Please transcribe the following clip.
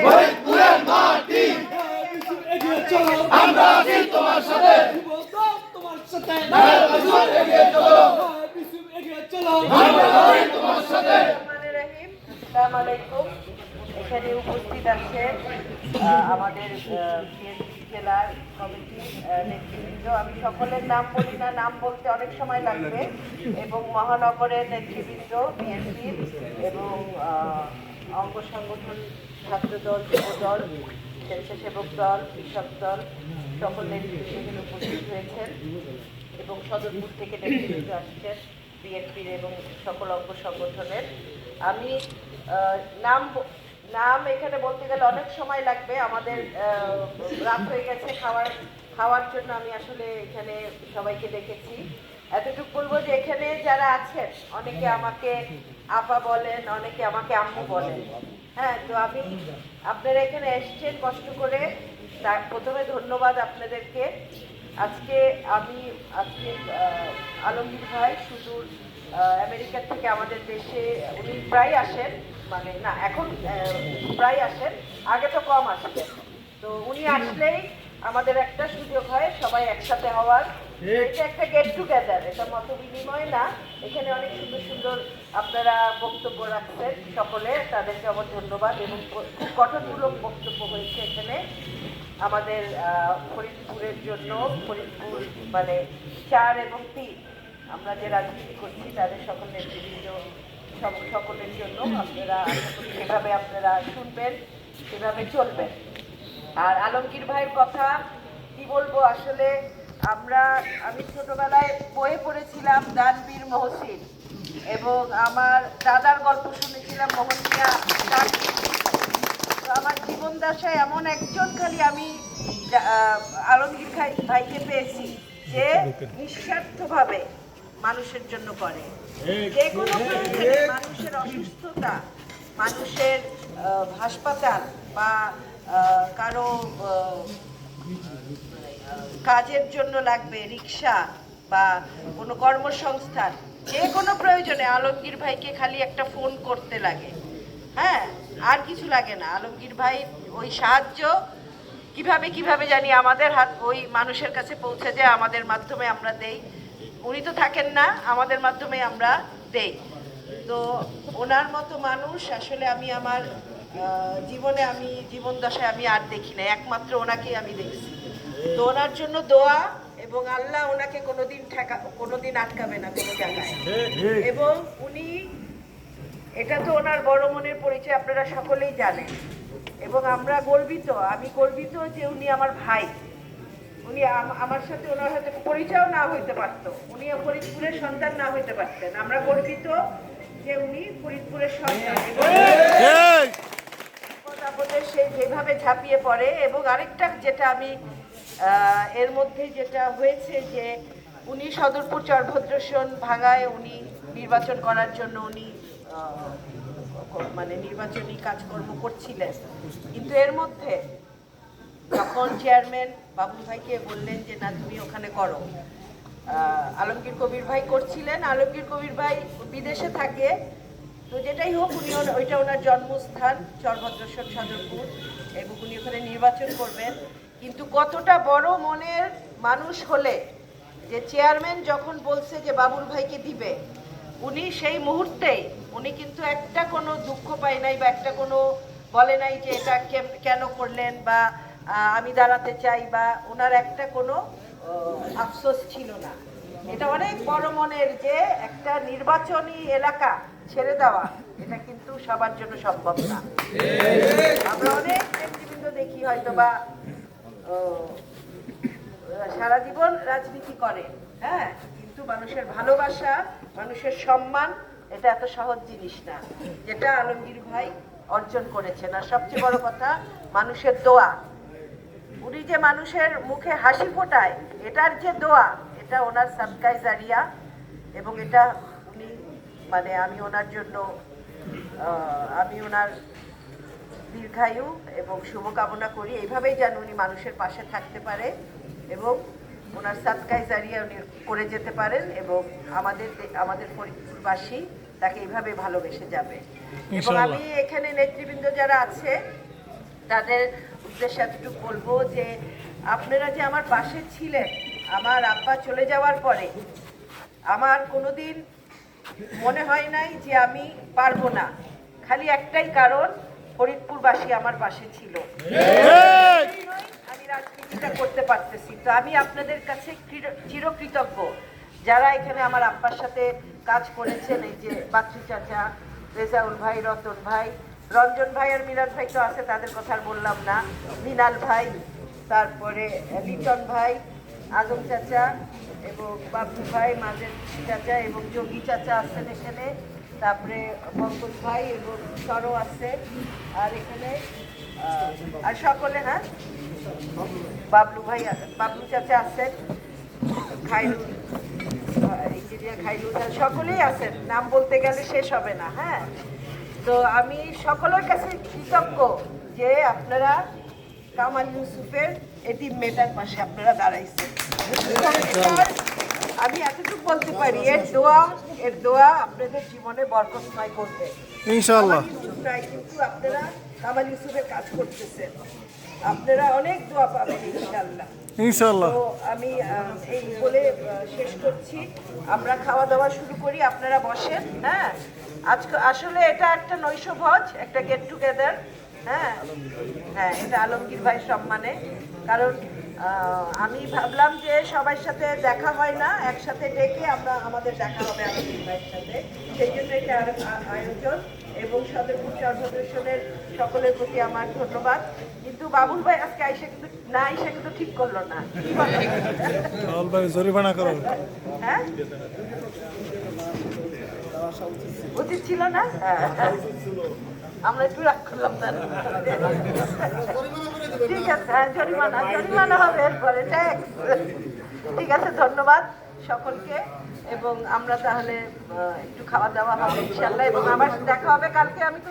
ফরিদপুরের মাটি এগিয়ে চলো আমরা আছি তোমার সাথে তোমার সাথে এগিয়ে চলো এগিয়ে চলো আমরা আছি তোমার সাথে। আসসালামু আলাইকুম। এখানে উপস্থিত আছেন আমাদের বিএনপি জেলার কমিটির নেতৃবৃন্দ। আমি সকলের নাম বলি না, নাম বলতে অনেক সময় লাগবে, এবং মহানগরের নেতৃবৃন্দ বিএনপির এবং অঙ্গ সংগঠন, ছাত্রদল, যুবদল, স্বেচ্ছাসেবক দল, কৃষক দল, সকল নেতৃবৃন্দ এখানে উপস্থিত হয়েছেন এবং সদরপুর থেকে নেতৃবৃন্দ আসছেন বিএনপির এবং সকল অঙ্গ সংগঠনের। আমি নাম এখানে বলতে গেলে অনেক সময় লাগবে, আমাদের রাত হয়ে গেছে খাওয়ার জন্য। আমি আসলে এখানে সবাইকে দেখেছি, এতটুকু বলবো যে এখানে যারা আছেন অনেকে আমাকে আপা বলেন, অনেকে আমাকে আম্মু বলেন। হ্যাঁ, তো আমি আপনারা এখানে এসছেন কষ্ট করে, তার প্রথমে ধন্যবাদ আপনাদেরকে। আজকে আলমগীর ভাই সুদূর আমেরিকা থেকে আমাদের দেশে উনি প্রায় আসেন, মানে না এখন প্রায় আসেন, আগে তো কম আসতেন। তো উনি আসলেই আমাদের একটা সুযোগ হয় সবাই একসাথে হওয়ার। এটা একটা গেট টুগেদার, এটা মত বিনিময় না। এখানে অনেক সুন্দর সুন্দর আপনারা বক্তব্য রাখছেন সকলে, তাদেরকে আমার ধন্যবাদ। এবং খুব গঠনমূলক বক্তব্য হয়েছে এখানে আমাদের ফরিদপুরের জন্য। ফরিদপুর মানে 4 এবং 3 আমরা যে রাজনীতি করছি তাদের সকল নেতৃবৃন্দ সকলের জন্য আপনারা সেভাবে আপনারা শুনবেন, সেভাবে চলবেন। আর আলমগীর ভাইয়ের কথা কি বলবো, আসলে আমি ছোটবেলায় বইয়ে পড়েছিলাম দানবীর মহসিন, এবং আমার দাদার গল্প শুনেছিলাম মোহন মিয়া। তো আমার জীবন দশায় এমন একজন খালি আমি আলমগীর ভাইকে পেয়েছি যে নিঃস্বার্থভাবে মানুষের জন্য করে, যে কোনো প্রয়োজনে, মানুষের অসুস্থতা, মানুষের হাসপাতাল বা কারো কাজের জন্য লাগবে রিক্সা বা কোনো কর্মসংস্থান, যে কোনো প্রয়োজনে আলমগীর ভাইকে খালি একটা ফোন করতে লাগে। হ্যাঁ, আর কিছু লাগে না। আলমগীর ভাই ওই সাহায্য কিভাবে জানি আমাদের ওই মানুষের কাছে পৌঁছে যায়, আমাদের মাধ্যমে আমরা দেই। উনি তো থাকেন না, আমাদের মাধ্যমে আমরা দেই। তো ওনার মতো মানুষ আসলে আমি আমার জীবন দশায় আমি আর দেখি না, একমাত্র ওনাকেই আমি দেখছি। তো ওনার জন্য দোয়া, এবং আল্লাহ ওনাকে কোনোদিন আটকাবে না কোনো জায়গায়। এবং উনি, এটা তো ওনার বড় মনের পরিচয়, আপনারা সকলেই জানেন। এবং আমি গর্বিত যে উনি আমার ভাই। উনি আমার সাথে, ওনার সাথে পরিচয়ও না হইতে পারতো, উনি ফরিদপুরের সন্তান না হইতে পারতেন। আমরা গর্বিত যে উনি ফরিদপুরের সন্তান, আপদে সে যেভাবে ঝাঁপিয়ে পড়ে। এবং আরেকটা যেটা আমি এর মধ্যে যেটা হয়েছে যে উনি সদরপুর চরভদ্রসন ভাঙায় উনি নির্বাচন করার জন্য উনি মানে নির্বাচনী কাজকর্ম করছিলেন, কিন্তু এর মধ্যে যখন চেয়ারম্যান বাবুল ভাইকে বললেন যে না তুমি ওখানে করো, আলমগীর কবির ভাই করছিলেন। আলমগীর কবির ভাই বিদেশে থাকে, তো যেটাই হোক উনি ওইটা ওনার জন্মস্থান চরভদ্রসন সদরপুর, এবং উনি ওখানে নির্বাচন করবেন। কিন্তু কতটা বড় মনের মানুষ হলে যে চেয়ারম্যান যখন বলছে যে বাবুল ভাইকে দিবে, উনি সেই মুহূর্তেই উনি কিন্তু একটা কোনো দুঃখ পায় নাই, বা একটা কোনো বলে নাই যে এটা কেন করলেন, বা আমি দাঁড়াতে চাই, বা ওনার একটা কোনো আফসোস ছিল না। এটা অনেক বড় মনের, যে একটা নির্বাচনী এলাকা ছেড়ে দেওয়া, এটা কিন্তু সবার জন্য সম্ভব না। আমরা অনেক নেতৃবৃন্দ দেখি হয়তো বা সারা জীবন রাজনীতি করে, হ্যাঁ, কিন্তু মানুষের ভালোবাসা, মানুষের সম্মান, এটা এত সহজ জিনিস না, যেটা আলমগীর ভাই অর্জন করেছেন। আর সবচেয়ে বড় কথা মানুষের দোয়া, উনি যে মানুষের মুখে হাসি ফোটায়, এটার যে দোয়া, এটা ওনার সাদকায়ে জারিয়া। এবং এটা উনি মানে আমি ওনার জন্য আমি ওনার দীর্ঘায়ু এবং শুভকামনা করি। এইভাবেই যেন উনি মানুষের পাশে থাকতে পারে এবং ওনার সাদকায়ে জারিয়া উনি করে যেতে পারেন, এবং আমাদের ফরিদপুরবাসী তাকে এইভাবে ভালোবেসে যাবে। এবং আমি এখানে নেতৃবৃন্দ যারা আছে তাদের উদ্দেশ্যে এতটুকু বলবো যে আপনারা যে আমার পাশে ছিলেন, আমার আব্বা চলে যাওয়ার পরে আমার কোনোদিন মনে হয় নাই যে আমি পারবো না। খালি একটাই কারণ, ফরিদপুরবাসী আমার পাশে ছিল, আমি রাজনীতিটা করতে পারতেছি। তো আমি আপনাদের কাছে চিরকৃতজ্ঞ, যারা এখানে আমার আব্বার সাথে কাজ করেছেন। এই যে বাচ্চু চাচা, রেজাউল ভাই, রতন ভাই, রঞ্জন ভাই আর মিরাজ ভাই তো আছে, তাদের কথা আর বললাম না, মিনাল ভাই, তারপরে লিটন ভাই, আজম চাচা এবং বাবু ভাই, মাঝের চাচা এবং যোগী চাচা আছেন এখানে, তারপরে পঙ্কজ ভাই এবং সরো আছে, আর এখানে আর সকলে, হ্যাঁ বাবলু ভাই, বাবলু চাচা আছেন, খাইরুল, ইঞ্জিনিয়ার খাইরুল, সকলেই আছেন, নাম বলতে গেলে শেষ হবে না। হ্যাঁ, তো আমি সকলের কাছে কৃতজ্ঞ যে আপনারা কামাল ইউসুফের এতিম মেয়েটার পাশে আপনারা দাঁড়াইছেন। আমি এতটুকু বলতে পারি, এর দোয়া আপনাদের জীবনে বরকতময় করবে ইনশাআল্লাহ। কিন্তু আপনারা কামাল ইউসুফের কাজ করতেছেন, আপনারা অনেক দোয়া পাবেন ইনশাআল্লাহ ইনশাআল্লাহ। তো আমি এই বলে শেষ করছি, আমরা খাওয়া দাওয়া শুরু করি, আপনারা বসেন। হ্যাঁ, আজকে আসলে এটা একটা নৈশভোজ, একটা গেট টুগেদার। হ্যাঁ হ্যাঁ, এটা আলমগীর ভাই সম্মানে, কারণ আমি ভাবলাম যে সবার সাথে দেখা হয় না, একসাথে ডেকে আমাদের দেখা হবে আলমগীর ভাইয়ের সাথে, সেই জন্য এটা আয়োজন। এবং সদরপুর চরফেডারেশনের সকলের প্রতি আমার ধন্যবাদ। কিন্তু বাবুল ভাই আজকে আইসা কিন্তু না আইসা কিন্তু ঠিক করলো না, জরিমানা করো। হ্যাঁ, উচিত ছিল না, আমরা একটু রাগ করলাম না। ঠিক আছে, হ্যাঁ, জরিমানা হবে এরপরে, ট্যাক্স। ঠিক আছে, ধন্যবাদ সকলকে, এবং আমরা তাহলে একটু খাওয়া দাওয়া হবে ইনশাল্লাহ, এবং আবার দেখা হবে কালকে। আমি তো